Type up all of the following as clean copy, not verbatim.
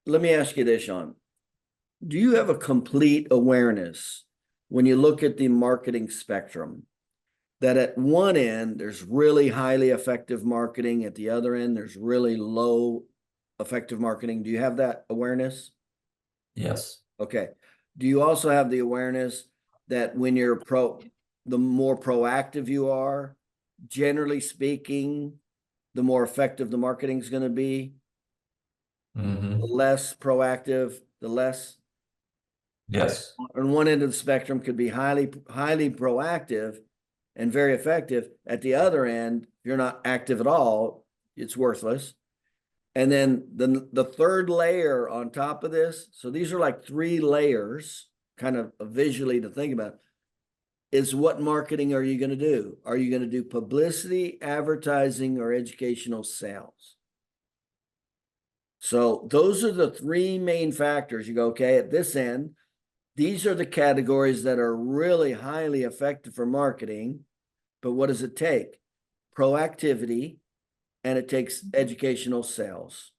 let me ask you this, Sean. Do you have a complete awareness when you look at the marketing spectrum that at one end, there's really highly effective marketing, at the other end, there's really low effective marketing? Do you have that awareness? Yes. Okay. Do you also have the awareness that when you're the more proactive you are, generally speaking, the more effective the marketing is going to be? The less proactive, the less. Yes. On one end of the spectrum could be highly proactive and very effective. At the other end, if you're not active at all, it's worthless. And then the third layer on top of this, so these are like 3 layers, kind of visually to think about, is what marketing are you going to do? Are you going to do publicity, advertising, or educational sales? So those are the 3 main factors. You go, okay, at this end, these are the categories that are really highly effective for marketing. But what does it take? Proactivity, and it takes educational sales.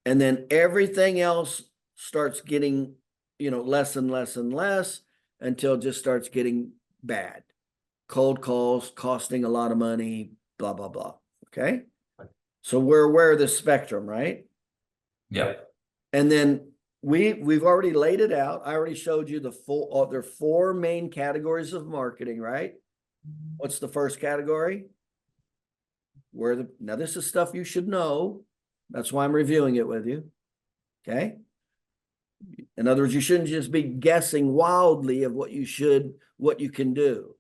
And then everything else starts getting, less and less and less until it just starts getting bad. Cold calls costing a lot of money, blah, blah, blah. Okay. So we're aware of the spectrum, right? Yep. And then we've already laid it out. I already showed you there are 4 main categories of marketing, right? What's the first category? Now this is stuff you should know. That's why I'm reviewing it with you. Okay. In other words, you shouldn't just be guessing wildly of what you can do.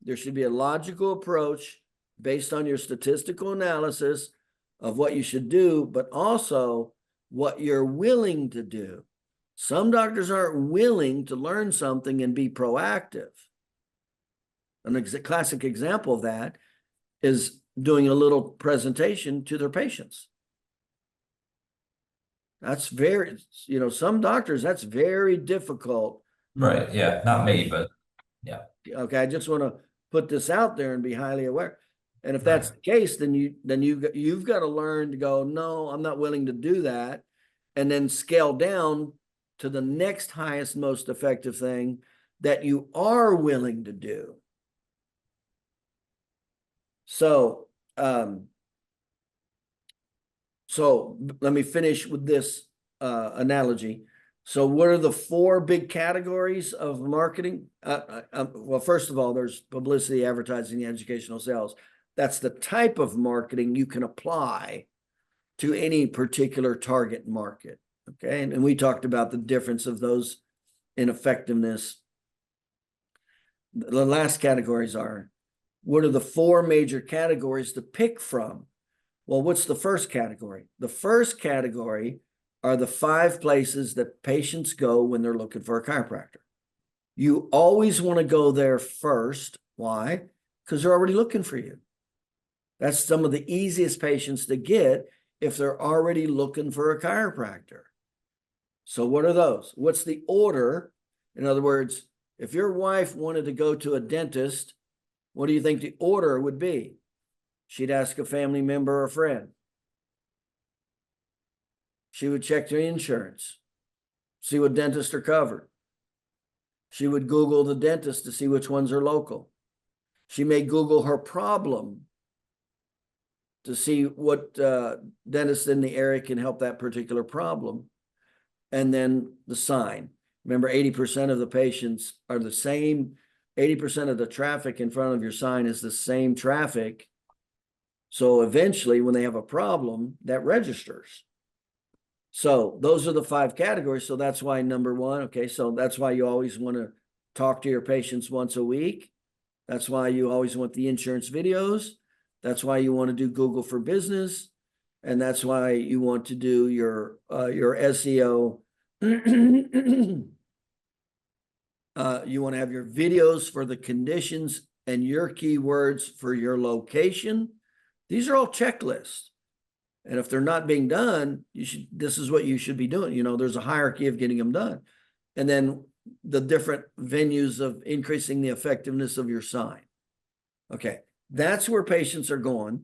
There should be a logical approach based on your statistical analysis of what you should do, but also what you're willing to do. Some doctors aren't willing to learn something and be proactive. A classic example of that is doing a little presentation to their patients. That's very, some doctors, that's very difficult. Right. Yeah. Not me, but yeah. Okay, I just want to put this out there and be highly aware. And if that's Right. the case, then you've got to learn to go, no, I'm not willing to do that, and then scale down to the next highest, most effective thing that you are willing to do. So, so let me finish with this analogy. So what are the 4 big categories of marketing? Well, first of all, there's publicity, advertising, educational sales. That's the type of marketing you can apply to any particular target market. Okay. And we talked about the difference of those in effectiveness. The last categories are, what are the 4 major categories to pick from? Well, what's the first category? The first category are the 5 places that patients go when they're looking for a chiropractor. You always want to go there first. Why? Because they're already looking for you. That's some of the easiest patients to get if they're already looking for a chiropractor. So what are those? What's the order? In other words, if your wife wanted to go to a dentist, what do you think the order would be? She'd ask a family member or friend. She would check their insurance, see what dentists are covered. She would Google the dentist to see which ones are local. She may Google her problem to see what dentist in the area can help that particular problem. And then the sign. Remember, 80% of the patients are the same. 80% of the traffic in front of your sign is the same traffic. So eventually, when they have a problem, that registers. So those are the 5 categories. So that's why number 1, okay, so that's why you always want to talk to your patients once a week. That's why you always want the insurance videos. That's why you want to do Google for Business. And that's why you want to do your SEO. You want to have your videos for the conditions and your keywords for your location. These are all checklists. And if they're not being done, this is what you should be doing. There's a hierarchy of getting them done. And then the different venues of increasing the effectiveness of your sign. Okay, that's where patients are going.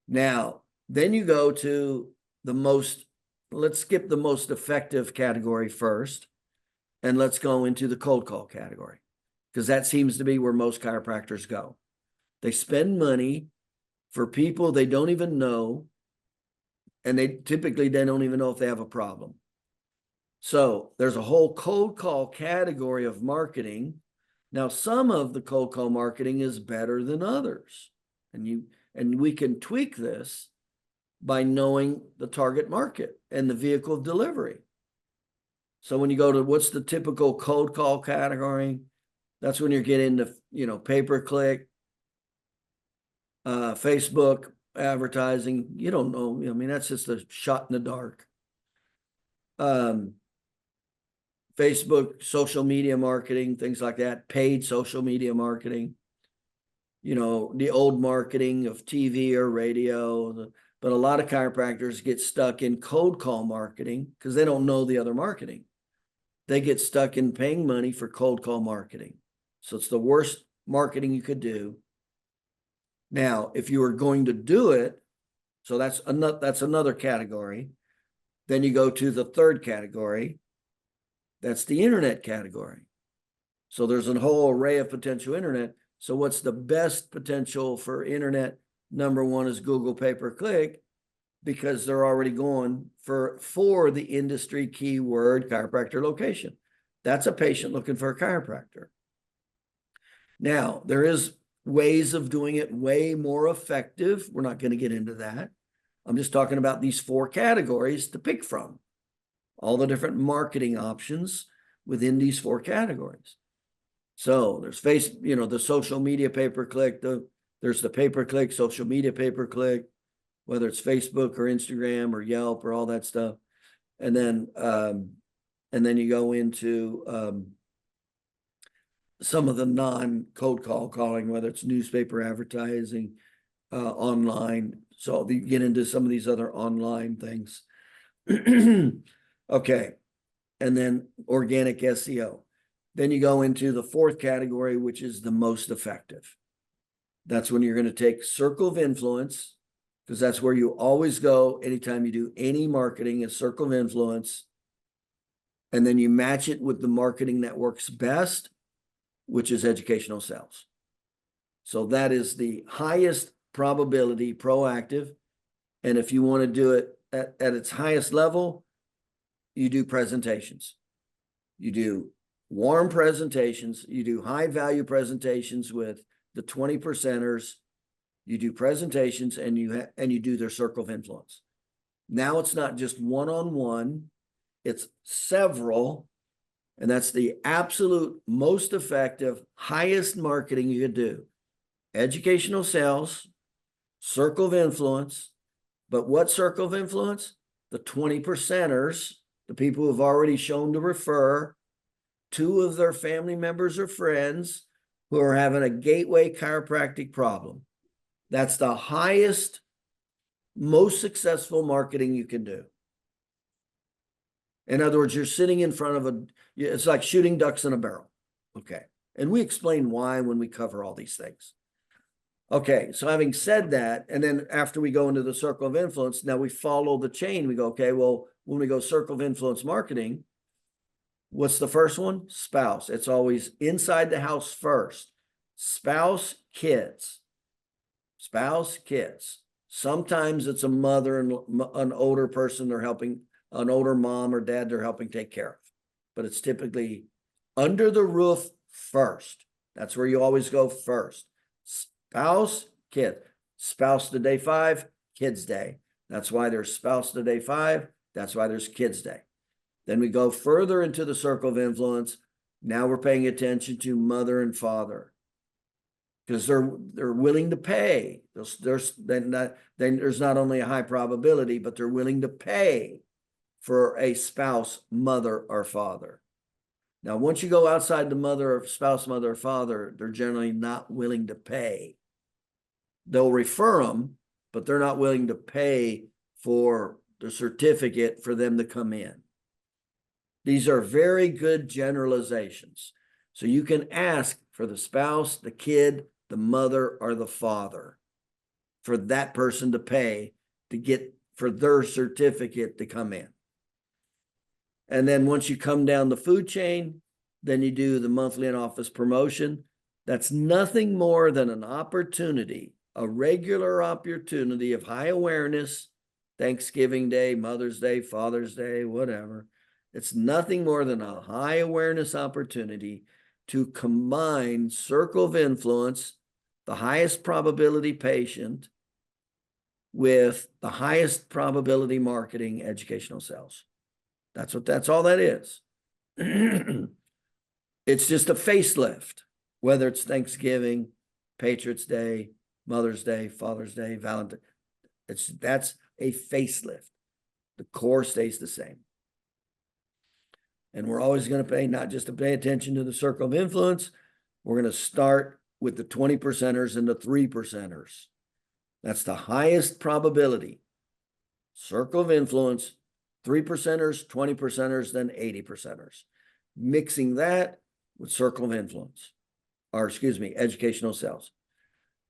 Now, then you go to let's skip the most effective category first, and let's go into the cold call category, because that seems to be where most chiropractors go. They spend money for people they don't even know, and they don't even know if they have a problem. So there's a whole cold call category of marketing. Now, some of the cold call marketing is better than others, and we can tweak this by knowing the target market and the vehicle of delivery. So when you go to what's the typical cold call category, that's when you're getting into, pay-per-click, Facebook advertising. You don't know. I mean, that's just a shot in the dark. Facebook, social media marketing, things like that, paid social media marketing, the old marketing of TV or radio. But a lot of chiropractors get stuck in cold call marketing because they don't know the other marketing. They get stuck in paying money for cold call marketing. So it's the worst marketing you could do. Now, if you are going to do it, so that's another category. Then you go to the third category. That's the internet category. So there's a whole array of potential internet. So what's the best potential for internet? Number one is Google pay-per-click, because they're already going for the industry keyword chiropractor location. That's a patient looking for a chiropractor. Now, there is ways of doing it way more effective. We're not going to get into that. I'm just talking about these 4 categories to pick from. All the different marketing options within these 4 categories. So there's the social media pay-per-click, there's the pay-per-click, social media pay-per-click, whether it's Facebook or Instagram or Yelp or all that stuff. And then you go into some of the non-cold call calling, whether it's newspaper advertising, online. So you get into some of these other online things. Okay. And then organic SEO. Then you go into the 4th category, which is the most effective. That's when you're going to take circle of influence, because that's where you always go anytime you do any marketing, is circle of influence. And then you match it with the marketing that works best, which is educational sales. So that is the highest probability proactive. And if you want to do it at its highest level, you do presentations. You do warm presentations. You do high value presentations with the 20 percenters. You do presentations, and you do their circle of influence. Now it's not just one-on-one, it's several, and that's the absolute most effective, highest marketing you could do. Educational sales, circle of influence. But what circle of influence? The 20 percenters, the people who have already shown to refer 2 of their family members or friends who are having a gateway chiropractic problem. That's the highest, most successful marketing you can do. In other words, you're sitting in front of it's like shooting ducks in a barrel. Okay. And we explain why when we cover all these things. Okay. So having said that, and then after we go into the circle of influence, now we follow the chain. We go, okay, well, when we go circle of influence marketing, what's the first one? Spouse. It's always inside the house first. Spouse, kids. Spouse, kids. Sometimes it's a mother and an older person they're helping, an older mom or dad they're helping take care of. But it's typically under the roof first. That's where you always go first. Spouse, kid. Spouse to day 5, kids day. That's why there's spouse to day 5. That's why there's kids day. Then we go further into the circle of influence. Now we're paying attention to mother and father, because they're willing to pay. There's not only a high probability, but they're willing to pay for a spouse, mother, or father. Now, once you go outside the mother or spouse, mother, or father, they're generally not willing to pay. They'll refer them, but they're not willing to pay for the certificate for them to come in. These are very good generalizations. So you can ask for the spouse, the kid, the mother, or the father for that person to pay to get for their certificate to come in. And then once you come down the food chain, then you do the monthly in-office promotion. That's nothing more than an opportunity, a regular opportunity of high awareness, Thanksgiving Day, Mother's Day, Father's Day, whatever. It's nothing more than a high awareness opportunity to combine circle of influence, the highest probability patient, with the highest probability marketing educational sales. That's all that is. It's just a facelift, whether it's Thanksgiving, Patriots Day, Mother's Day, Father's Day, Valentine's. That's a facelift. The core stays the same. And we're always going to pay, not just to pay attention to the circle of influence, we're going to start with the 20 percenters and the 3 percenters. That's the highest probability. Circle of influence, 3 percenters, 20 percenters, then 80 percenters. Mixing that with circle of influence, or excuse me, educational sales.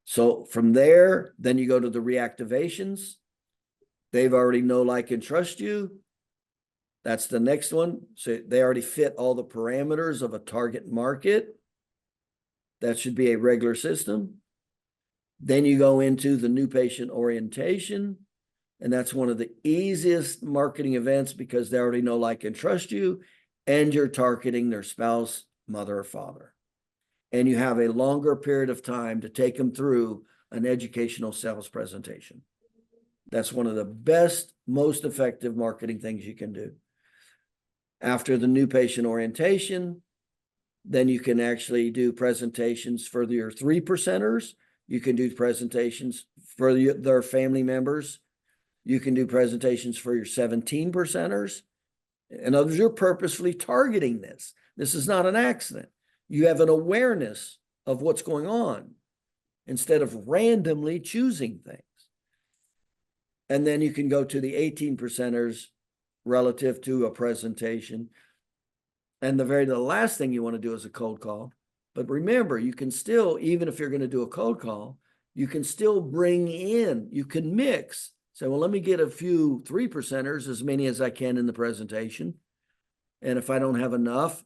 So from there, then you go to the reactivations. They've already know, like, and trust you. That's the next one. So they already fit all the parameters of a target market. That should be a regular system. Then you go into the new patient orientation. And that's one of the easiest marketing events because they already know, like, and trust you. And you're targeting their spouse, mother, or father. And you have a longer period of time to take them through an educational sales presentation. That's one of the best, most effective marketing things you can do. After the new patient orientation, then you can actually do presentations for your 3 percenters. You can do presentations for their family members. You can do presentations for your 17 percenters. In other words, you're purposefully targeting this. This is not an accident. You have an awareness of what's going on instead of randomly choosing things. And then you can go to the 18 percenters relative to a presentation. And the last thing you want to do is a cold call. But remember, you can still, even if you're going to do a cold call, you can still bring in, you can mix. Say, well, let me get a few 3 percenters, as many as I can in the presentation. And if I don't have enough,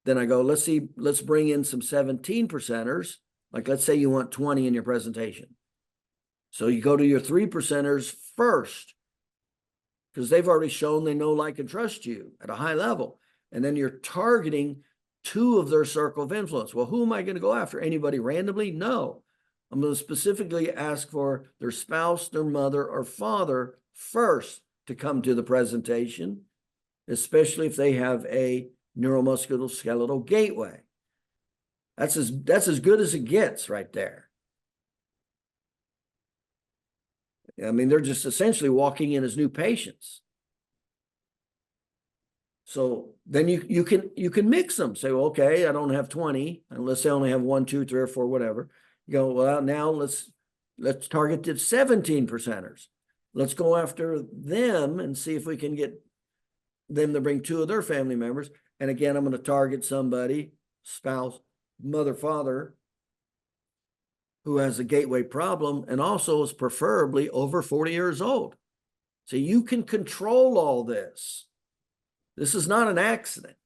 then I go, let's bring in some 17 percenters. Like, let's say you want 20 in your presentation. So you go to your 3 percenters first, because they've already shown they know, like, and trust you at a high level. And then you're targeting 2 of their circle of influence. Well, who am I going to go after? Anybody randomly? No. I'm going to specifically ask for their spouse, their mother, or father first to come to the presentation, especially if they have a neuromusculoskeletal gateway. That's as good as it gets right there. I mean, they're just essentially walking in as new patients. So then you can mix them. Say, well, okay, I don't have 20, unless they only have 1, 2, 3, or 4, whatever. You go, well, now let's target the 17 percenters. Let's go after them and see if we can get them to bring 2 of their family members. And again, I'm going to target somebody, spouse, mother, father, who has a gateway problem and also is preferably over 40 years old. So you can control all this. This is not an accident.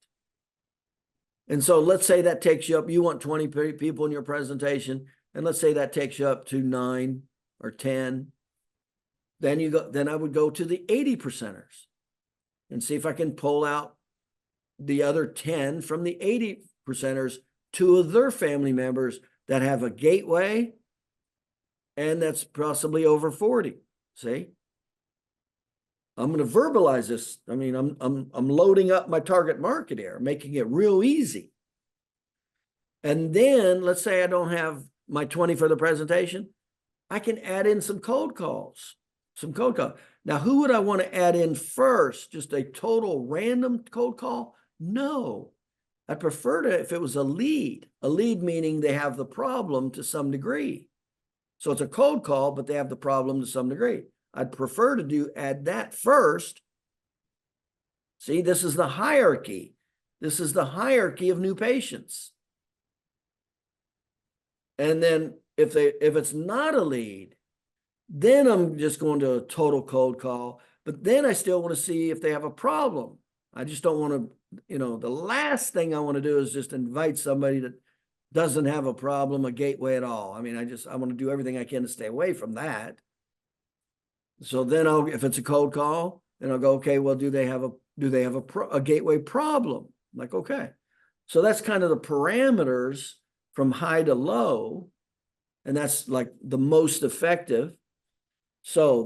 And so let's say that takes you up, you want 20 people in your presentation, and let's say that takes you up to 9 or 10. Then I would go to the 80 percenters and see if I can pull out the other 10 from the 80 percenters, 2 of their family members that have a gateway, and that's possibly over 40. See? I'm going to verbalize this. I mean, I'm loading up my target market here, making it real easy. And then let's say I don't have my 20 for the presentation. I can add in some cold calls. Now, who would I want to add in first? Just a total random cold call? No. I prefer to, if it was a lead meaning they have the problem to some degree. So it's a cold call, but they have the problem to some degree. I'd prefer to add that first. See, this is the hierarchy. This is the hierarchy of new patients. And then if it's not a lead, Then I'm just going to a total cold call, but then I still want to see if they have a problem. I just don't want to, the last thing I want to do is just invite somebody that doesn't have a problem, a gateway at all. I mean, I want to do everything I can to stay away from that. So then if it's a cold call, then I'll go, okay, well, do they have a gateway problem? I'm like, okay. So that's kind of the parameters from high to low. And that's like the most effective. So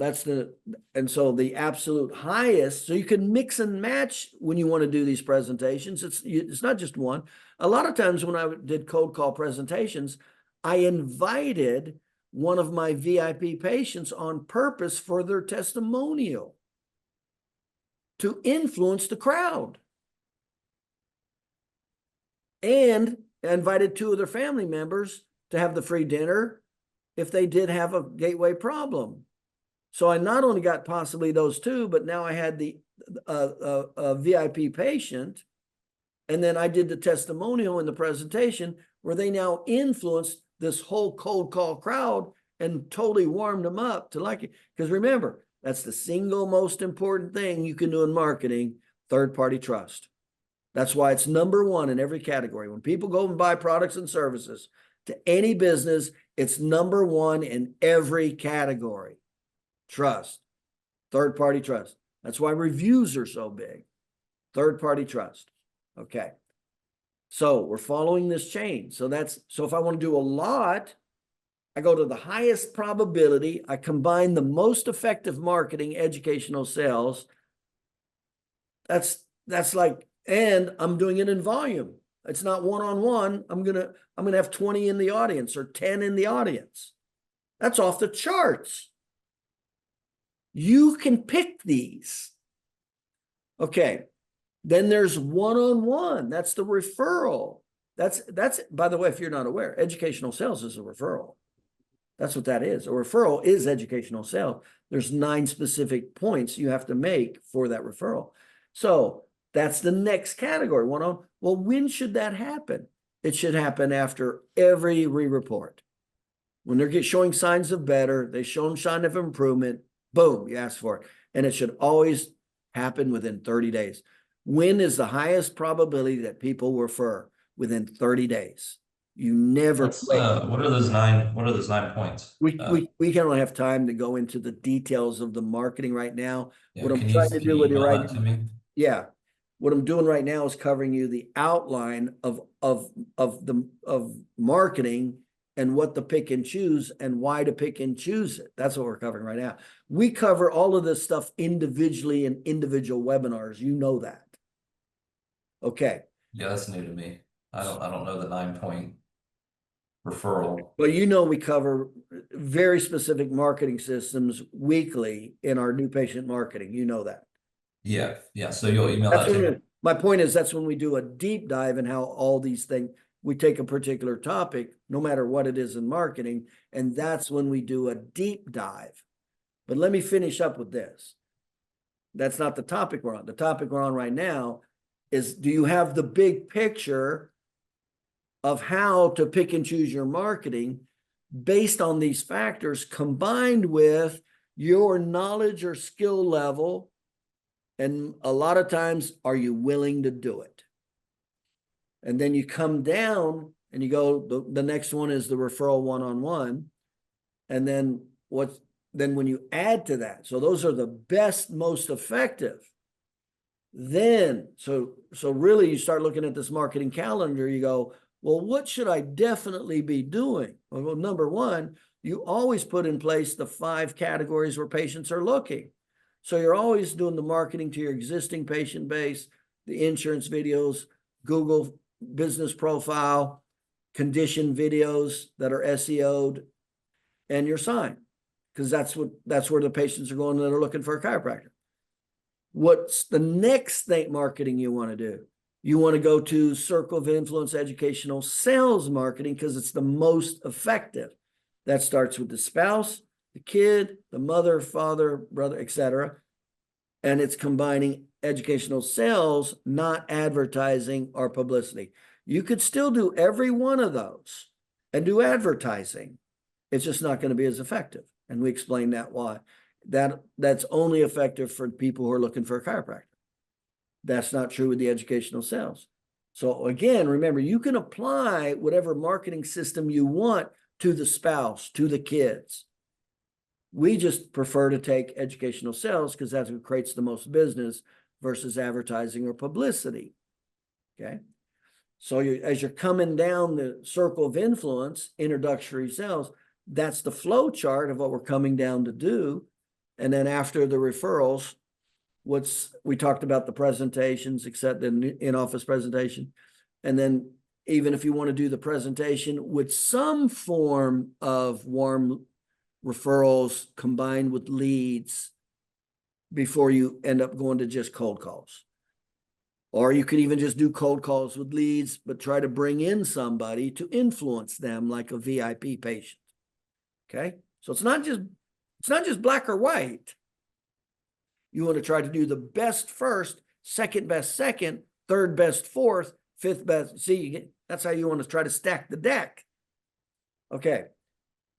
so the absolute highest, so you can mix and match when you want to do these presentations. It's not just one. A lot of times when I did cold call presentations, I invited one of my VIP patients on purpose for their testimonial to influence the crowd. And I invited two of their family members to have the free dinner if they did have a gateway problem. So I not only got possibly those two, but now I had the VIP patient, and then I did the testimonial in the presentation where they now influenced this whole cold call crowd and totally warmed them up to like it. Because remember, that's the single most important thing you can do in marketing, third-party trust. That's why it's number one in every category. When people go and buy products and services to any business, it's number one in every category. Trust, third-party trust. That's why reviews are so big. Third-party trust. Okay. So we're following this chain. So if I want to do a lot, I go to the highest probability. I combine the most effective marketing, educational sales. That's like, and I'm doing it in volume. It's not one-on-one. I'm gonna have 20 in the audience or 10 in the audience. That's off the charts. You can pick these. Okay. Then there's one-on-one. That's the referral. That's by the way, if you're not aware, educational sales is a referral. That's what that is. A referral is educational sales. There's 9 specific points you have to make for that referral. So that's the next category. Well, when should that happen? It should happen after every re-report. When they're showing signs of better, they show sign of improvement, boom, you ask for it. And it should always happen within 30 days. When is the highest probability that people refer? Within 30 days. You never wait. What are those 9 points? We can only have time to go into the details of the marketing right now. Yeah, What I'm can trying to do with you email right that to now, me? yeah. What I'm doing right now is covering you the outline of marketing and what to pick and choose and why to pick and choose it. That's what we're covering right now. We cover all of this stuff individually in individual webinars. You know that. Okay. Yeah, that's new to me. I don't know the 9-point referral. Well, we cover very specific marketing systems weekly in our new patient marketing. You know that. Yeah. So you'll email that to me. My point is that's when we do a deep dive in how all these things, we take a particular topic, no matter what it is in marketing, and that's when we do a deep dive. But let me finish up with this. That's not the topic we're on. The topic we're on right now is, do you have the big picture of how to pick and choose your marketing based on these factors combined with your knowledge or skill level? And a lot of times, are you willing to do it? And then you come down and you go, the next one is the referral one-on-one. And then when you add to that, so those are the best, most effective. Then, so really you start looking at this marketing calendar, you go, well, what should I definitely be doing? Well, number one, you always put in place the 5 categories where patients are looking. So you're always doing the marketing to your existing patient base, the insurance videos, Google business profile, condition videos that are SEO'd, and your sign, because that's where the patients are going that are looking for a chiropractor. What's the next thing marketing you want to do? You want to go to Circle of Influence educational sales marketing because it's the most effective. That starts with the spouse, the kid, the mother, father, brother, etc. And it's combining educational sales, not advertising or publicity. You could still do every one of those and do advertising. It's just not going to be as effective. And we explain that why. That's only effective for people who are looking for a chiropractor. That's not true with the educational sales. So again, remember, you can apply whatever marketing system you want to the spouse, to the kids. We just prefer to take educational sales because that's what creates the most business versus advertising or publicity. Okay. So as you're coming down the circle of influence, introductory sales, that's the flow chart of what we're coming down to do. And then after the referrals, we talked about the presentations, except the in-office presentation. And then even if you want to do the presentation with some form of warm referrals combined with leads before you end up going to just cold calls. Or you could even just do cold calls with leads, but try to bring in somebody to influence them like a VIP patient. Okay. So it's not just black or white. You want to try to do the best first, second best second, third best fourth, fifth best. See, that's how you want to try to stack the deck. Okay.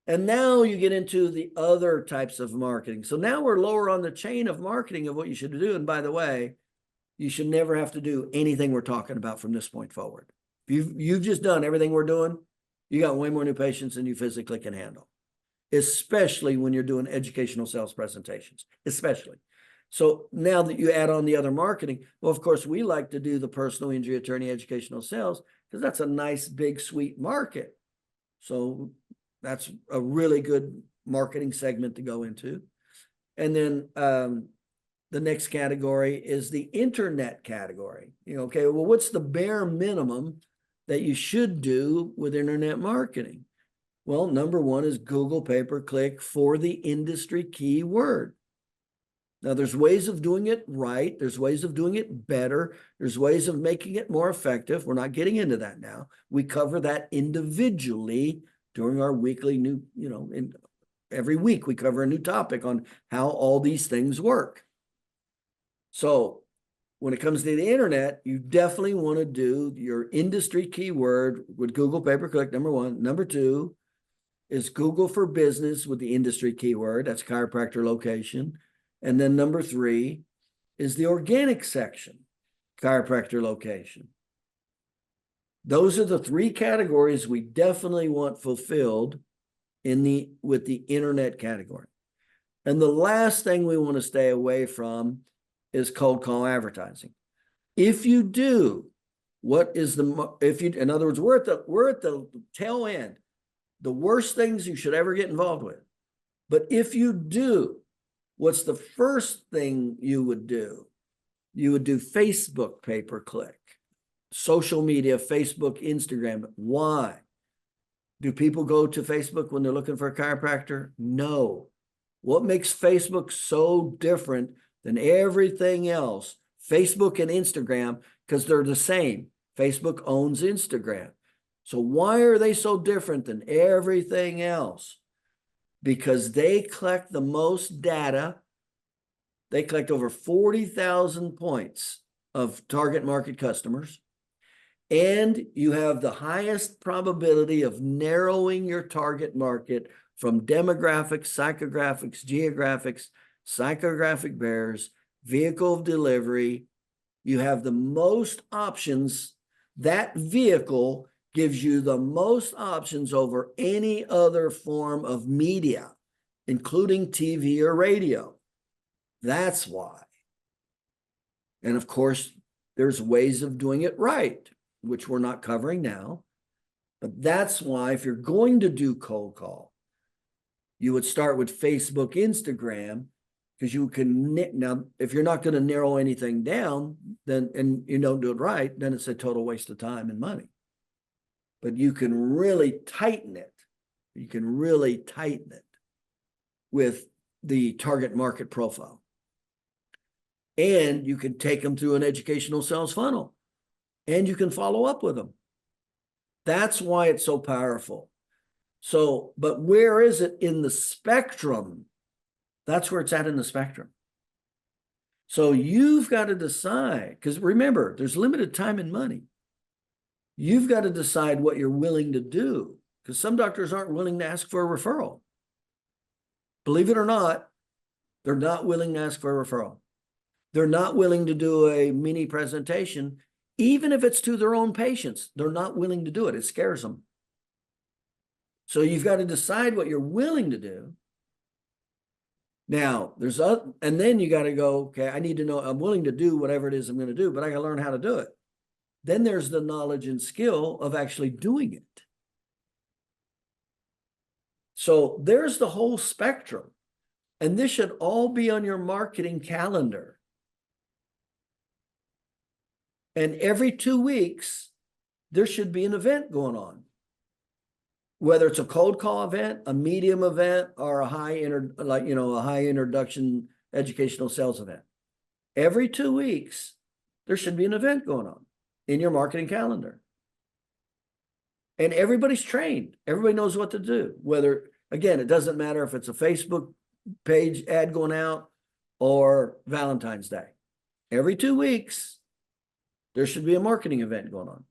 And now you get into the other types of marketing. So now we're lower on the chain of marketing of what you should do. And by the way, you should never have to do anything we're talking about from this point forward. You've just done everything we're doing. You got way more new patients than you physically can handle, especially when you're doing educational sales presentations, especially. So now that you add on the other marketing, well, of course, we like to do the personal injury attorney educational sales because that's a nice, big, sweet market. So that's a really good marketing segment to go into. And then the next category is the internet category. Okay, well, what's the bare minimum that you should do with internet marketing? Well, number one is Google pay-per-click for the industry keyword. Now, there's ways of doing it right. There's ways of doing it better. There's ways of making it more effective. We're not getting into that now. We cover that individually during our weekly every week we cover a new topic on how all these things work. So when it comes to the internet, you definitely want to do your industry keyword with Google pay-per-click, number one. Number two is Google for business with the industry keyword. That's chiropractor location. And then number three is the organic section, chiropractor location. Those are the three categories we definitely want fulfilled with the internet category. And the last thing we want to stay away from is cold call advertising. If you do, in other words, we're at the tail end, the worst things you should ever get involved with. But if you do, what's the first thing you would do? You would do Facebook pay-per-click, social media, Facebook, Instagram. Why? Do people go to Facebook when they're looking for a chiropractor? No. What makes Facebook so different than everything else? Facebook and Instagram, because they're the same. Facebook owns Instagram. So why are they so different than everything else? Because they collect the most data. They collect over 40,000 points of target market customers. And you have the highest probability of narrowing your target market from demographics, psychographics, geographics, psychographic bears, vehicle of delivery. You have the most options. That vehicle gives you the most options over any other form of media, including TV or radio. That's why. And of course, there's ways of doing it right, which we're not covering now. But that's why if you're going to do cold call, you would start with Facebook, Instagram, because you can, now, if you're not going to narrow anything down, then, and you don't do it right, then it's a total waste of time and money. But you can really tighten it. You can really tighten it with the target market profile. And you can take them through an educational sales funnel. And you can follow up with them. That's why it's so powerful. So, but where is it in the spectrum? That's where it's at in the spectrum. So you've got to decide, because remember, there's limited time and money. You've got to decide what you're willing to do, because some doctors aren't willing to ask for a referral. Believe it or not, they're not willing to ask for a referral. They're not willing to do a mini presentation, even if it's to their own patients. They're not willing to do it. It scares them. So you've got to decide what you're willing to do. Now, and then you got to go, okay, I need to know, I'm willing to do whatever it is I'm going to do, but I got to learn how to do it. Then there's the knowledge and skill of actually doing it. So there's the whole spectrum. And this should all be on your marketing calendar. And every 2 weeks, there should be an event going on. Whether it's a cold call event, a medium event, or a high introduction educational sales event. Every 2 weeks, there should be an event going on in your marketing calendar. And everybody's trained. Everybody knows what to do. Whether, again, it doesn't matter if it's a Facebook page ad going out or Valentine's Day. Every 2 weeks, there should be a marketing event going on.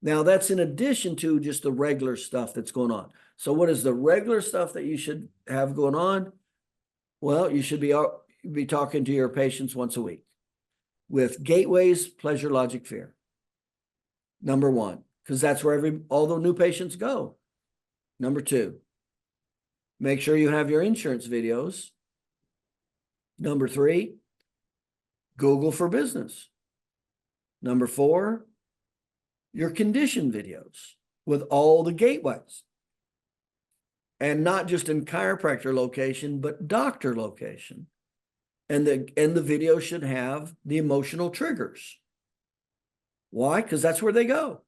Now, that's in addition to just the regular stuff that's going on. So what is the regular stuff that you should have going on? Well, you should be talking to your patients once a week with gateways, pleasure, logic, fear. Number one, because that's where all the new patients go. Number two, make sure you have your insurance videos. Number three, Google for business. Number four, your condition videos with all the gateways. And not just in chiropractor location, but doctor location. And the video should have the emotional triggers. Why? Because that's where they go.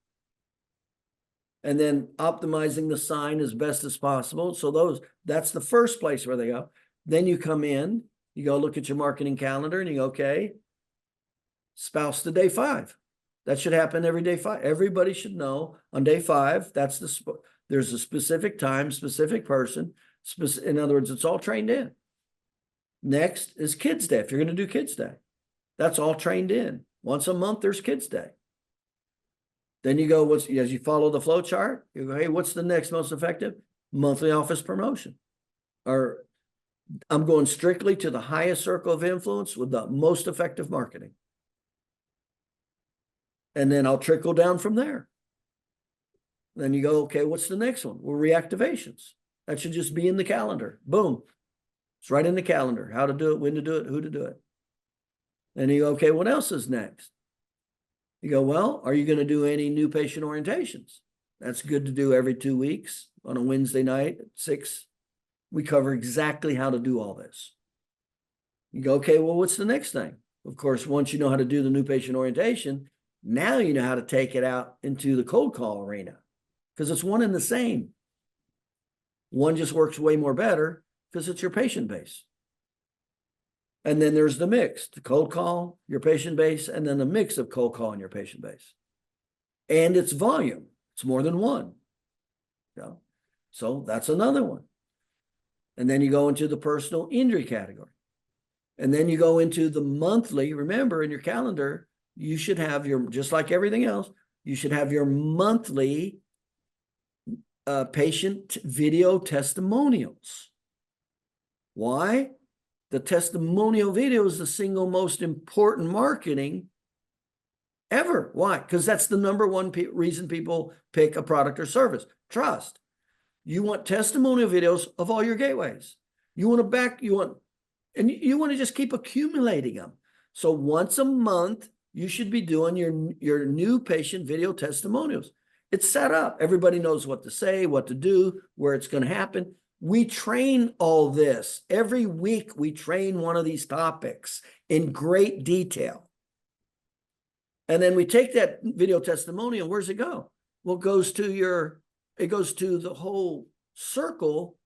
And then optimizing the sign as best as possible. So that's the first place where they go. Then you come in, you go look at your marketing calendar and you go, okay, spouse to day 5. That should happen every day 5. Everybody should know on day 5, there's a specific time, specific person. In other words, it's all trained in. Next is Kids Day. If you're going to do Kids Day, that's all trained in. Once a month, there's Kids Day. Then you go, as you follow the flow chart, you go, hey, what's the next most effective? Monthly office promotion. Or I'm going strictly to the highest circle of influence with the most effective marketing. And then I'll trickle down from there. Then you go, okay, what's the next one? Well, reactivations. That should just be in the calendar. Boom. It's right in the calendar. How to do it, when to do it, who to do it. Then you go, okay, what else is next? You go, well, are you going to do any new patient orientations? That's good to do every 2 weeks on a Wednesday night at 6. We cover exactly how to do all this. You go, okay, well, what's the next thing? Of course, once you know how to do the new patient orientation, now you know how to take it out into the cold call arena because it's one and the same. One just works way more better because it's your patient base. And then there's the mix, the cold call, your patient base, and then the mix of cold call and your patient base. And it's volume. It's more than one. Yeah. So that's another one. And then you go into the personal injury category. And then you go into the monthly. Remember, in your calendar, you should have just like everything else, you should have your monthly patient video testimonials. Why? The testimonial video is the single most important marketing ever. Why? Because that's the number one reason people pick a product or service. Trust. You want testimonial videos of all your gateways. You want to just keep accumulating them. So once a month, you should be doing your new patient video testimonials. It's set up. Everybody knows what to say, what to do, where it's going to happen. We train all this. Every week, we train one of these topics in great detail. And then we take that video testimonial. Where's it go? Well, it goes to the whole circle.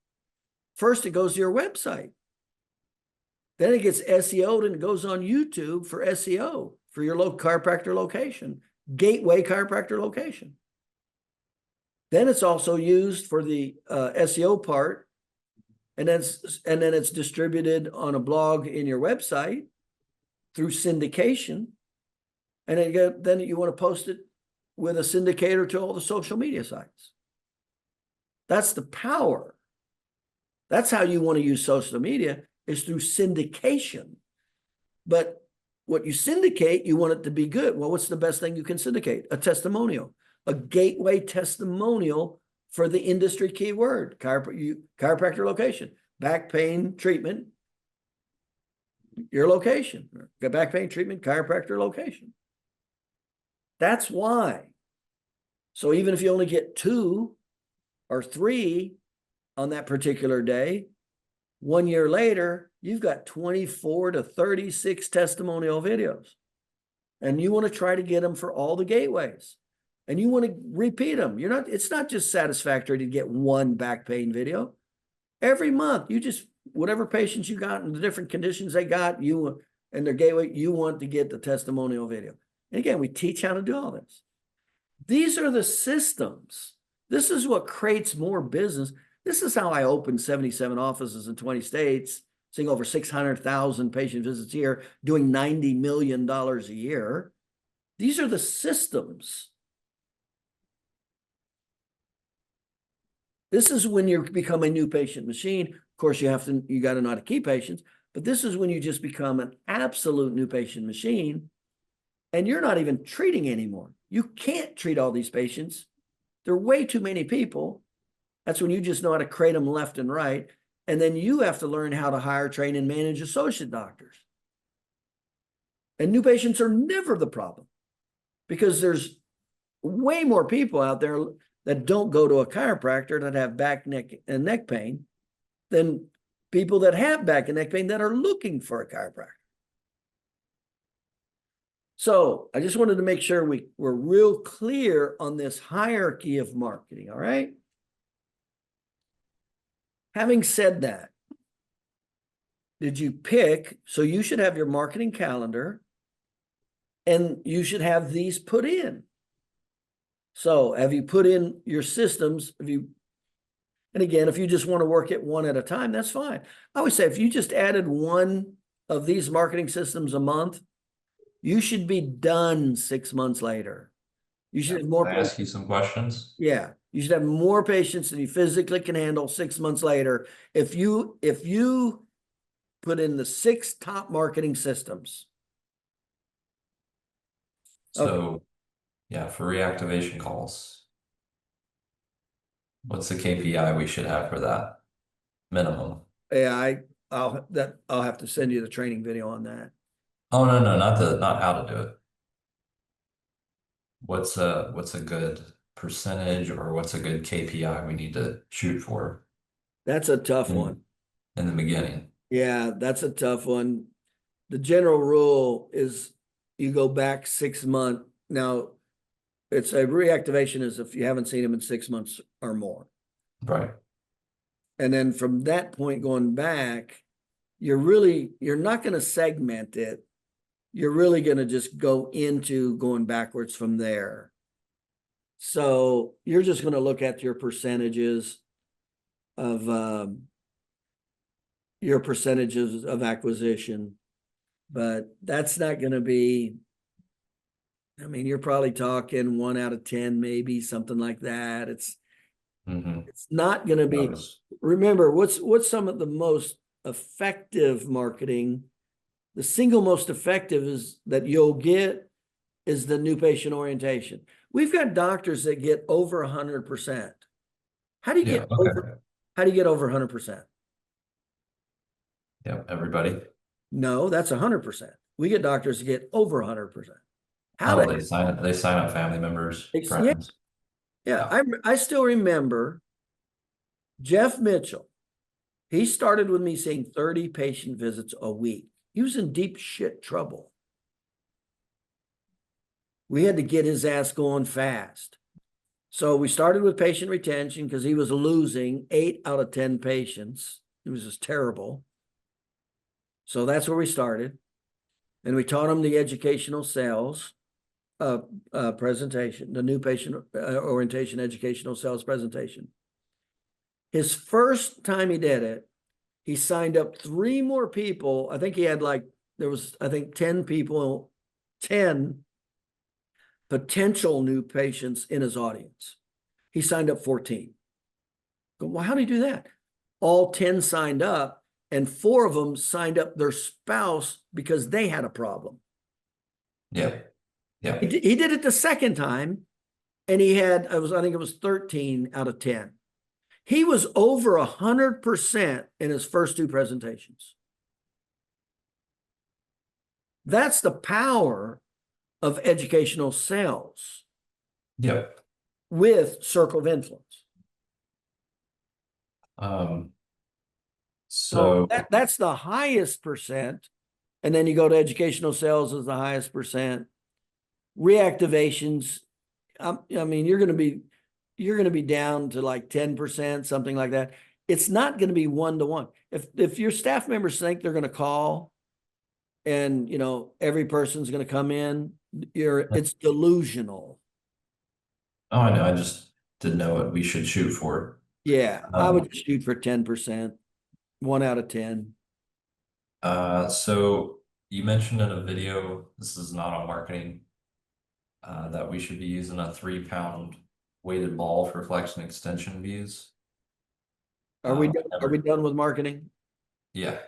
First, it goes to your website. Then it gets SEO'd and it goes on YouTube for SEO for your local chiropractor location, gateway chiropractor location. Then it's also used for the SEO part, and then it's distributed on a blog in your website through syndication, and then you want to post it with a syndicator to all the social media sites. That's the power That's how you want to use social media, is through syndication. But what you syndicate, you want it to be good. Well, what's the best thing you can syndicate? A testimonial, a gateway testimonial for the industry keyword, chiropractor location, back pain treatment, your location, back pain treatment, chiropractor location. That's why. So even if you only get 2 or 3 on that particular day, 1 year later, you've got 24 to 36 testimonial videos. And you want to try to get them for all the gateways. And you want to repeat them. It's not just satisfactory to get 1 back pain video. Every month, whatever patients you got and the different conditions they got, and their gateway, you want to get the testimonial video. And again, we teach how to do all this. These are the systems. This is what creates more business. This is how I opened 77 offices in 20 states, seeing over 600,000 patient visits a year, doing $90 million a year. These are the systems. This is when you become a new patient machine. Of course, you got to know how to keep patients, but this is when you just become an absolute new patient machine, and you're not even treating anymore. You can't treat all these patients. There are way too many people. That's when you just know how to create them left and right. And then you have to learn how to hire, train, and manage associate doctors. And new patients are never the problem, because there's way more people out there that don't go to a chiropractor that have back, neck, and neck pain than people that have back and neck pain that are looking for a chiropractor. So I just wanted to make sure we're real clear on this hierarchy of marketing, all right? Having said that, did you pick, so you should have your marketing calendar and you should have these put in. So have you put in your systems? And again, if you just want to work it one at a time, that's fine. I always say, if you just added 1 of these marketing systems a month, you should be done 6 months later. You should have more. Can I ask you some questions? Yeah, you should have more patients than you physically can handle 6 months later. If you put in the 6 top marketing systems. So, yeah, for reactivation calls, what's the KPI we should have for that minimum? Yeah, I'll have to send you the training video on that. Oh, no, not how to do it. What's a good percentage, or what's a good KPI we need to shoot for That's a tough one. in the beginning? Yeah, that's a tough one. The general rule is you go back 6 months. Now, it's a reactivation is if you haven't seen them in 6 months or more. Right. And then from that point going back, you're not going to segment it. You're really going to just go into going backwards from there. So you're just going to look at your percentages of acquisition, but that's not going to be, I mean, you're probably talking 1 out of 10, maybe something like that. It's not going to be, remember what's some of the most effective marketing. The single most effective is that you'll get is the new patient orientation. We've got doctors that get over 100%. How do you get over 100%? Yep, everybody. No, that's 100%. We get doctors that get over 100%. How they sign up family members, friends. Yeah. I still remember Jeff Mitchell. He started with me seeing 30 patient visits a week. He was in deep shit trouble. We had to get his ass going fast. So we started with patient retention because he was losing 8 out of 10 patients. It was just terrible. So that's where we started. And we taught him the educational sales presentation, the new patient orientation educational sales presentation. His first time he did it, he signed up 3 more people. I think he had 10 people, 10 potential new patients in his audience. He signed up 14. Well, how did he do that? all 10 signed up, and 4 of them signed up their spouse because they had a problem. Yeah. Yeah. He did it the second time, and he had, I think it was 13 out of 10. He was over 100% in his first 2 presentations. That's the power of educational sales Yep. with circle of influence. So So that's the highest percent. And then you go to educational sales as the highest percent. Reactivations, I mean, you're going to be down to like 10%, something like that. It's not going to be 1-to-1. If your staff members think they're going to call and, every person's going to come in, it's delusional. oh, I know. I just didn't know what we should shoot for. Yeah, I Um, would shoot for 10%, 1 out of 10. so you mentioned in a video, this is not on marketing, that we should be using a 3-pound weighted ball for flexion extension views. Are we Never- done with marketing? Yeah.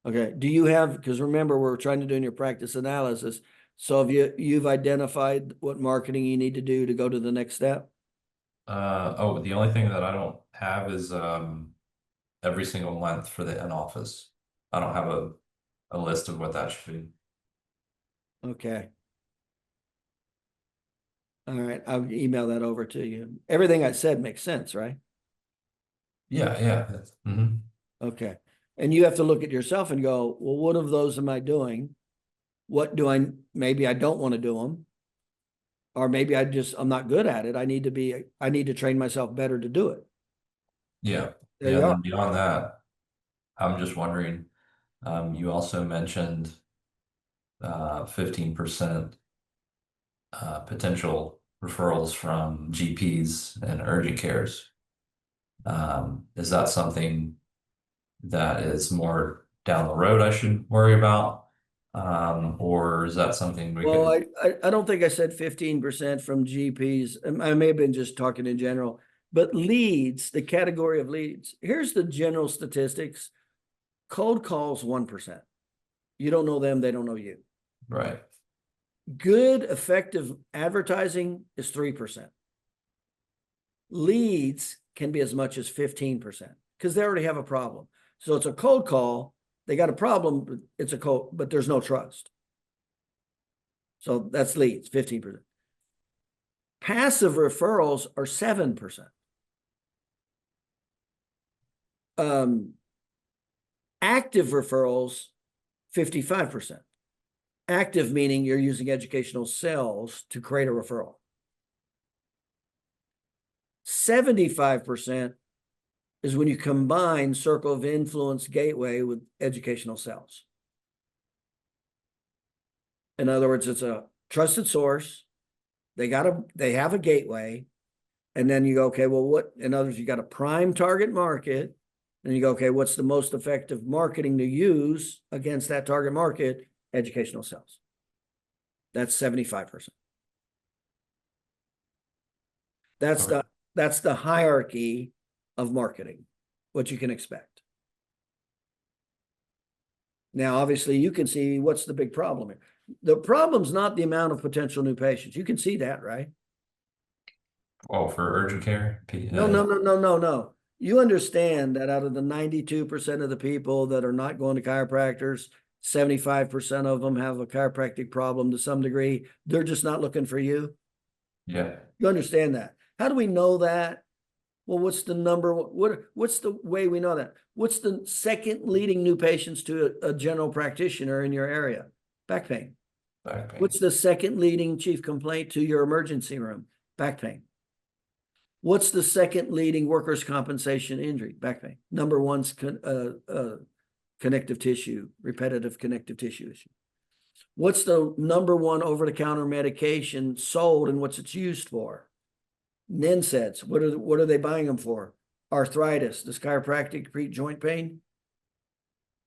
Okay. Do you have, because remember, we're trying to do in your practice analysis. So have you've identified what marketing you need to do to go to the next step? Oh, the only thing that I don't have is every single month for the in-office. I don't have a list of what that should be. Okay. All right. I'll email that over to you. Everything I said makes sense, right? Yeah, yeah. Mhm. Okay. And you have to look at yourself and go, well, what of those am I doing? What do maybe I don't want to do them. Or maybe I'm not good at it. I need to train myself better to do it. Yeah. There Yeah, you and are. then beyond that, I'm just wondering, you also mentioned 15% potential referrals from GPs and urgent cares. Is that something that is more down the road I should worry about? Or is that something we Well, could, I don't think I said 15% from GPs. I may have been just talking in general, but leads, the category of leads, here's the general statistics. Cold calls 1%. You don't know them, they don't know you. right? Good, effective advertising is 3%. Leads can be as much as 15% because they already have a problem. So it's a cold call. They got a problem. It's a cold, but there's no trust. So that's leads, 15%. Passive referrals are 7%. Active referrals, 55%. Active meaning you're using educational sales to create a referral. 75% is when you combine circle of influence gateway with educational sales. In other words, it's a trusted source. They have a gateway. And then you go, okay, well, in other words, you got a prime target market. And you go, okay, what's the most effective marketing to use against that target market? Educational sales. That's 75%. Okay. That's the hierarchy of marketing, what you can expect. Now, obviously, you can see what's the big problem here. The problem's not the amount of potential new patients. You can see that, right? Oh, for urgent care? No. You understand that out of the 92% of the people that are not going to chiropractors, 75% of them have a chiropractic problem to some degree. They're just not looking for you. Yeah. You understand that. How do we know that? Well, what's the number? What's the way we know that? What's the second leading new patients to a general practitioner in your area? Back pain. Back pain. What's the second leading chief complaint to your emergency room? Back pain. What's the second leading workers' compensation injury? Back pain. Number one's connective tissue, repetitive connective tissue issue. What's the number one over-the-counter medication sold and what's it's used for? NSAIDs. What are they buying them for? Arthritis. Does chiropractic treat joint pain?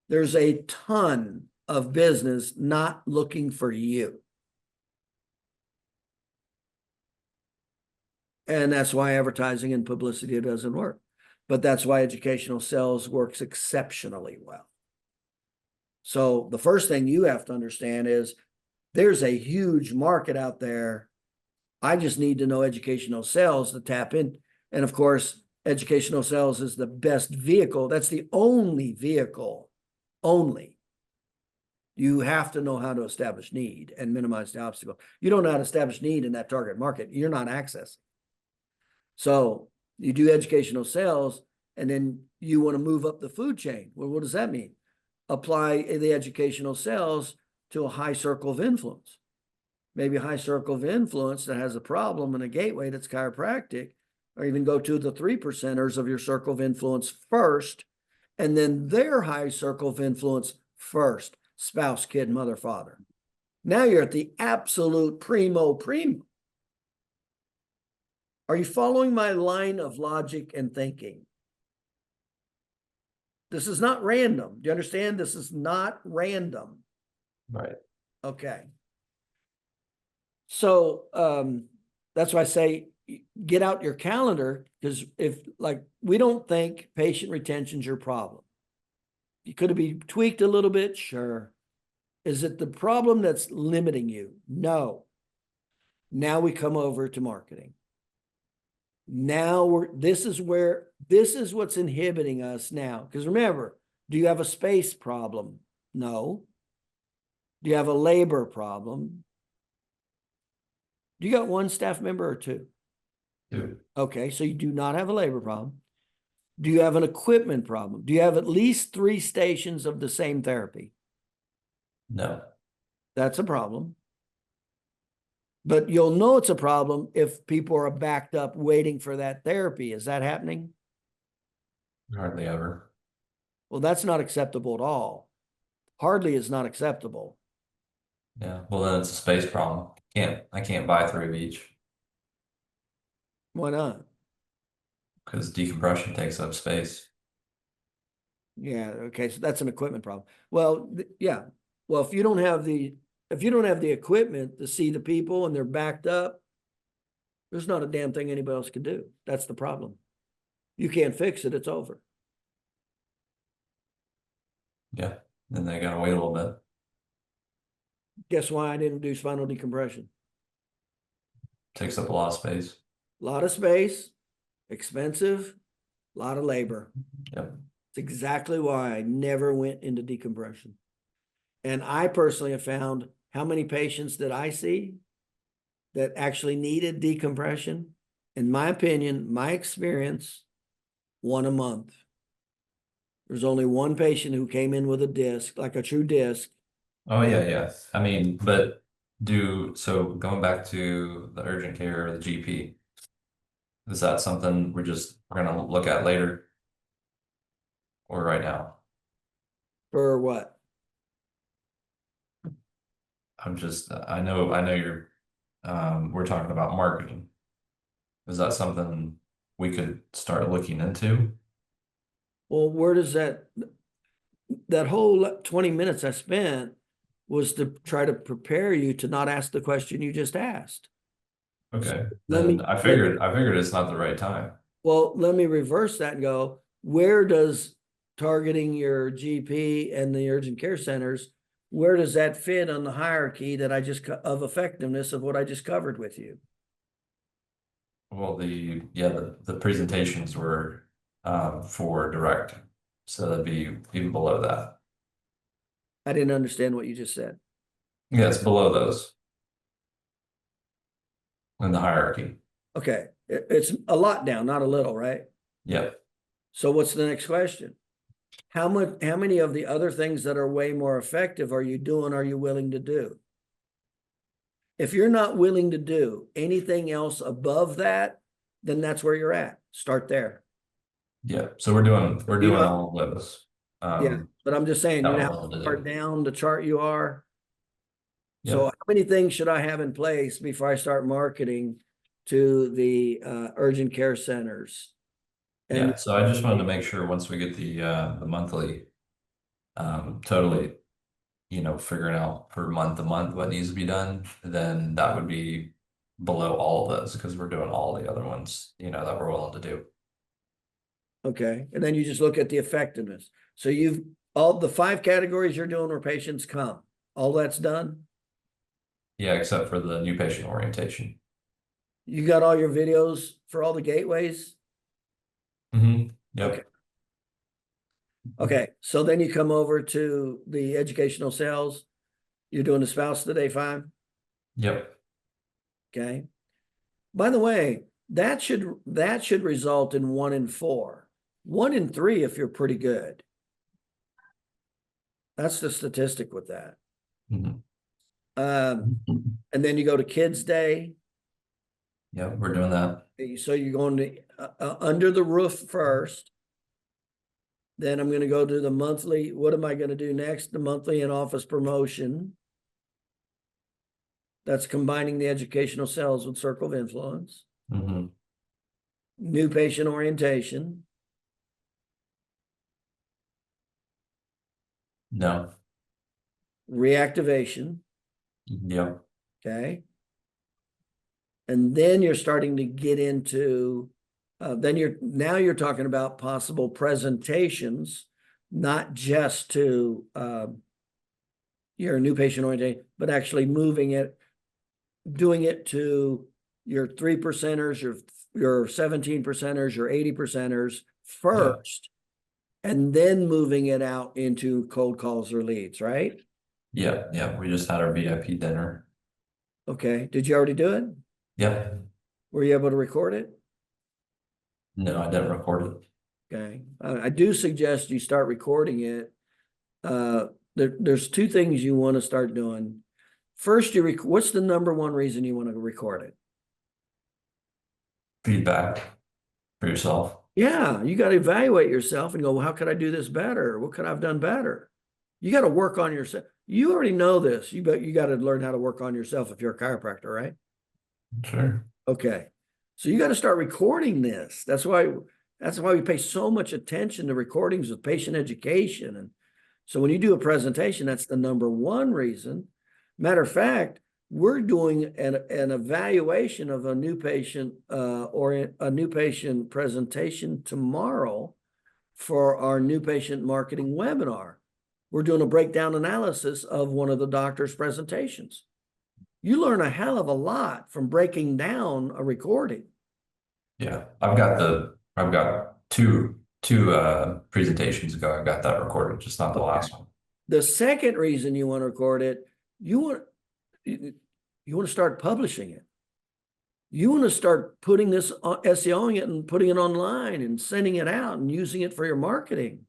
There's a ton of business not looking for you. And that's why advertising and publicity doesn't work. but that's why educational sales works exceptionally well. So the first thing you have to understand is there's a huge market out there. I just need to know educational sales to tap in. And of course, educational sales is the best vehicle. That's the only vehicle, only. You have to know how to establish need and minimize the obstacle. You don't know how to establish need in that target market. You're not accessing. So you do educational sales, and then you want to move up the food chain. Well, what does that mean? Apply the educational sales to a high circle of influence. Maybe a high circle of influence that has a problem and a gateway that's chiropractic, or even go to the 3%ers of your circle of influence first, and then their high circle of influence first, spouse, kid, mother, father. Now you're at the absolute primo. Are you following my line of logic and thinking? This is not random. Do you understand? This is not random. Right. Okay. So that's why I say get out your calendar, because if, like, we don't think patient retention's your problem. Could it be tweaked a little bit? Sure. Is it the problem that's limiting you? No. Now we come over to marketing. Now this is what's inhibiting us now. Because remember, do you have a space problem? No. Do you have a labor problem? Do you got one staff member or two? Two. Okay, so you do not have a labor problem. Do you have an equipment problem? Do you have at least 3 stations of the same therapy? No. That's a problem. But you'll know it's a problem if people are backed up waiting for that therapy. Is that happening? Hardly ever. Well, that's not acceptable at all. Hardly is not acceptable. Yeah. Well, then it's a space problem. I can't buy 3 of each Why not? because decompression takes up space. Yeah, okay, so that's an equipment problem. Well, yeah. Well, if you don't have the equipment to see the people and they're backed up, there's not a damn thing anybody else can do. That's the problem. You can't fix it, it's over. Yeah. Then they gotta wait a little bit. Guess why I didn't do spinal decompression? Takes up a lot of space. A lot of space, expensive, a lot of labor. Yep. It's exactly why I never went into decompression. And I personally have found how many patients that I see that actually needed decompression. In my opinion, my experience, 1 a month. There's only one patient who came in with a disc, like a true disc. Oh yeah, yeah. I mean, but so going back to the urgent care or the GP, is that something we're gonna look at later or right now? For what? I know you're we're talking about marketing. Is that something we could start looking into? Well, where does that whole 20 minutes I spent was to try to prepare you to not ask the question you just asked. Okay. Let Then me, I figured it's not the right time. well, let me reverse that and go, where does targeting your GP and the urgent care centers, where does that fit on the hierarchy that of effectiveness of what I just covered with you? Well, the presentations were for direct, so that'd be even below that. I didn't understand what you just said. Yeah, it's below those in the hierarchy. Okay, it's a lot down, not a little, right? Yep. So what's the next question? How many of the other things that are way more effective are you willing to do? If you're not willing to do anything else above that, then that's where you're at. Start there. Yeah. So we're doing know, all of those. yeah, but I'm just saying, That you we're know willing how to far do. down the chart you are. So Yep. how many things should I have in place before I start marketing to the urgent care centers? And Yeah. So I just wanted to make sure once we get the monthly, totally, figuring out for month to month what needs to be done, then that would be below all of those because we're doing all the other ones, that we're willing to do. Okay, and then you just look at the effectiveness. So you've, all the 5 categories you're doing where patients come, all that's done? Yeah, except for the new patient orientation. You got all your videos for all the gateways? Mm-hmm. Okay. Yep. Okay, so then you come over to the educational sales. You're doing the spouse to day 5? Yep. Okay. By the way, that should result in 1 in 4. 1 in 3 if you're pretty good. That's the statistic with that. Mm-hmm. And then you go to Kids Day. Yep, we're doing that. So you're going to under the roof first. Then I'm going to go to the monthly. What am I going to do next? The monthly in office promotion. That's combining the educational sales with circle of influence. Mm-hmm. New patient orientation. No. Reactivation. Yep. Okay. And then you're starting to get into, now you're talking about possible presentations, not just to your new patient orientation, but actually moving it, doing it to your 3 percenters, your 17 percenters, your 80 percenters first, and then moving it out into cold calls or leads, right? Yeah. Yeah. We just had our VIP dinner. Okay. Did you already do it? Yep. Were you able to record it? No, I didn't record it. Okay. I do suggest you start recording it. There's 2 things you want to start doing. First, what's the number 1 reason you want to record it? Feedback for yourself. Yeah, you got to evaluate yourself and go, well, how could I do this better? What could I have done better? You got to work on yourself. You already know this. You got to learn how to work on yourself if you're a chiropractor, right? Sure. Okay. So you got to start recording this. That's why we pay so much attention to recordings of patient education. And so when you do a presentation, that's the number 1 reason. Matter of fact, we're doing an evaluation of a new patient or a new patient presentation tomorrow for our new patient marketing webinar. We're doing a breakdown analysis of one of the doctor's presentations. You learn a hell of a lot from breaking down a recording. Yeah. I've got two presentations ago. I got that recorded, just not the last one. The second reason you want to record it, you want to start publishing it. You want to start putting this SEOing it and putting it online and sending it out and using it for your marketing.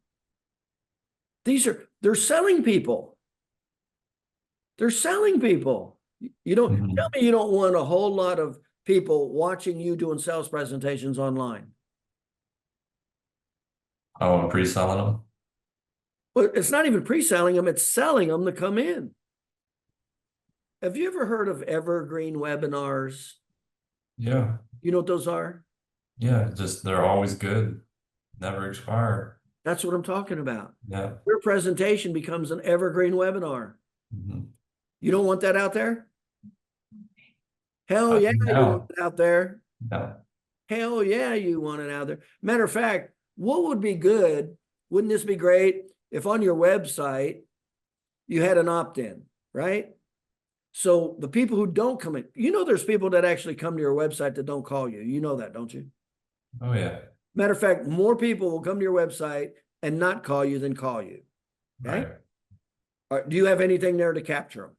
They're selling people. They're selling people. You don't tell me you don't want a whole lot of people watching you doing sales presentations online. Oh, I'm pre-selling them. But it's not even pre-selling them, it's selling them to come in. Have you ever heard of evergreen webinars? Yeah. You know what those are? Yeah. Just they're always good. Never expire. That's what I'm talking about. Yeah. Your presentation becomes an evergreen webinar. Mm-hmm. You don't want that out there? Hell yeah, you want No. it out there. No. Hell yeah, you want it out there. Matter of fact, what would be good? Wouldn't this be great if on your website you had an opt-in, right? So the people who don't come in, there's people that actually come to your website that don't call you. You know that, don't you? Oh yeah. Matter of fact, more people will come to your website and not call you than call you. Okay. Right. All right, do you have anything there to capture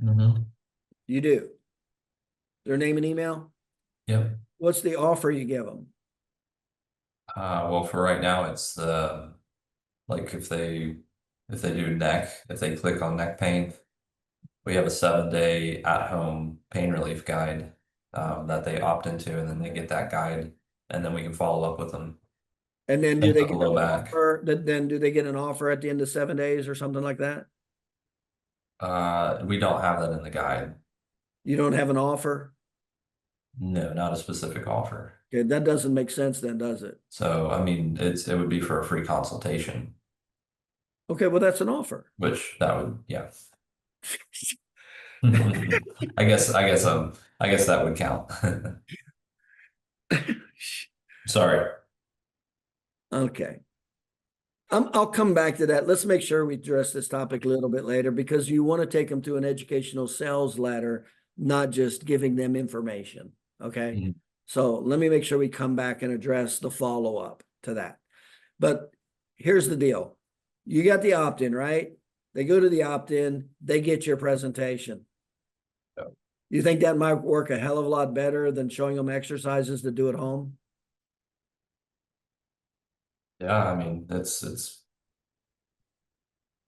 them? Mm-hmm. You do. Their name and email? Yep. What's the offer you give them? Well, for right now, it's the like if they do neck, if they click on neck pain, we have a 7-day at-home pain relief guide that they opt into, and then they get that guide, and then we can follow up with them. And then do they get an Low back. offer? Then do they get an offer at the end of 7 days or something like that? We don't have that in the guide. You don't have an offer? No, not a specific offer. Okay, that doesn't make sense then, does it? So, I mean, it would be for a free consultation, Okay, well, that's an offer. which that would, yeah. I guess that would count. Sorry. Okay. I'll come back to that. Let's make sure we address this topic a little bit later because you want to take them to an educational sales ladder, not just giving them information. Okay. Mhm. So let me make sure we come back and address the follow-up to that. But here's the deal. You got the opt-in, right? They go to the opt-in, they get your presentation. Yeah. You think that might work a hell of a lot better than showing them exercises to do at home? Yeah, I mean, it's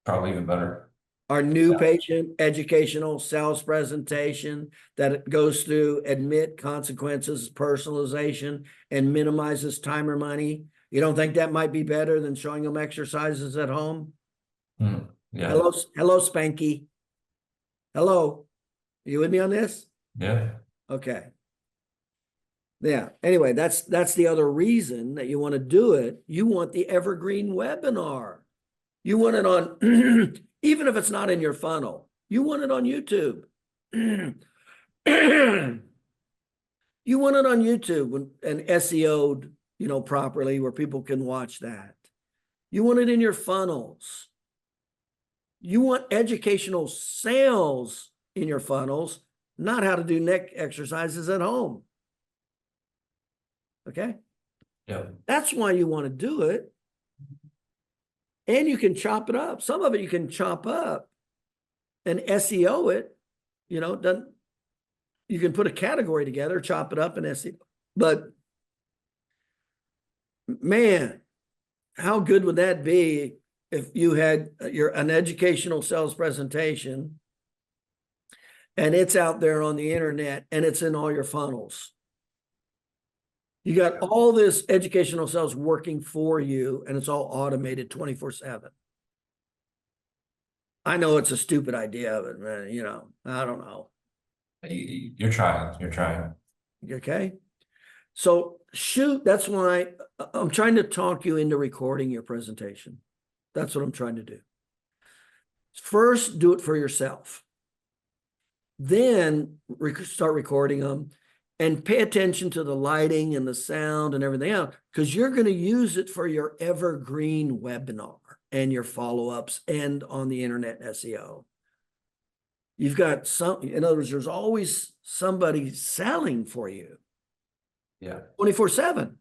probably even better. Our new Yeah. patient educational sales presentation that it goes through admit consequences, personalization, and minimizes time or money. You don't think that might be better than showing them exercises at home? Yeah. Hello, Spanky. Hello. Are you with me on this? Yeah. Okay. Yeah. Anyway, that's the other reason that you want to do it. You want the evergreen webinar. You want it on, even if it's not in your funnel, you want it on YouTube. You want it on YouTube and SEO'd, properly where people can watch that. You want it in your funnels. You want educational sales in your funnels, not how to do neck exercises at home. Okay. Yeah. That's why you want to do it. And you can chop it up. Some of it you can chop up and SEO it, doesn't, you can put a category together, chop it up and SEO. But man, how good would that be if you had an educational sales presentation and it's out there on the internet and it's in all your funnels? You got all this educational sales working for you and it's all automated 24/7. I know it's a stupid idea, but man, I don't know. You're trying. You're trying. Okay. So shoot, that's why I'm trying to talk you into recording your presentation. That's what I'm trying to do. First, do it for yourself. Then start recording them and pay attention to the lighting and the sound and everything else, because you're going to use it for your evergreen webinar and your follow-ups and on the internet SEO. You've got in other words, there's always somebody selling for you. Yeah. 24/7.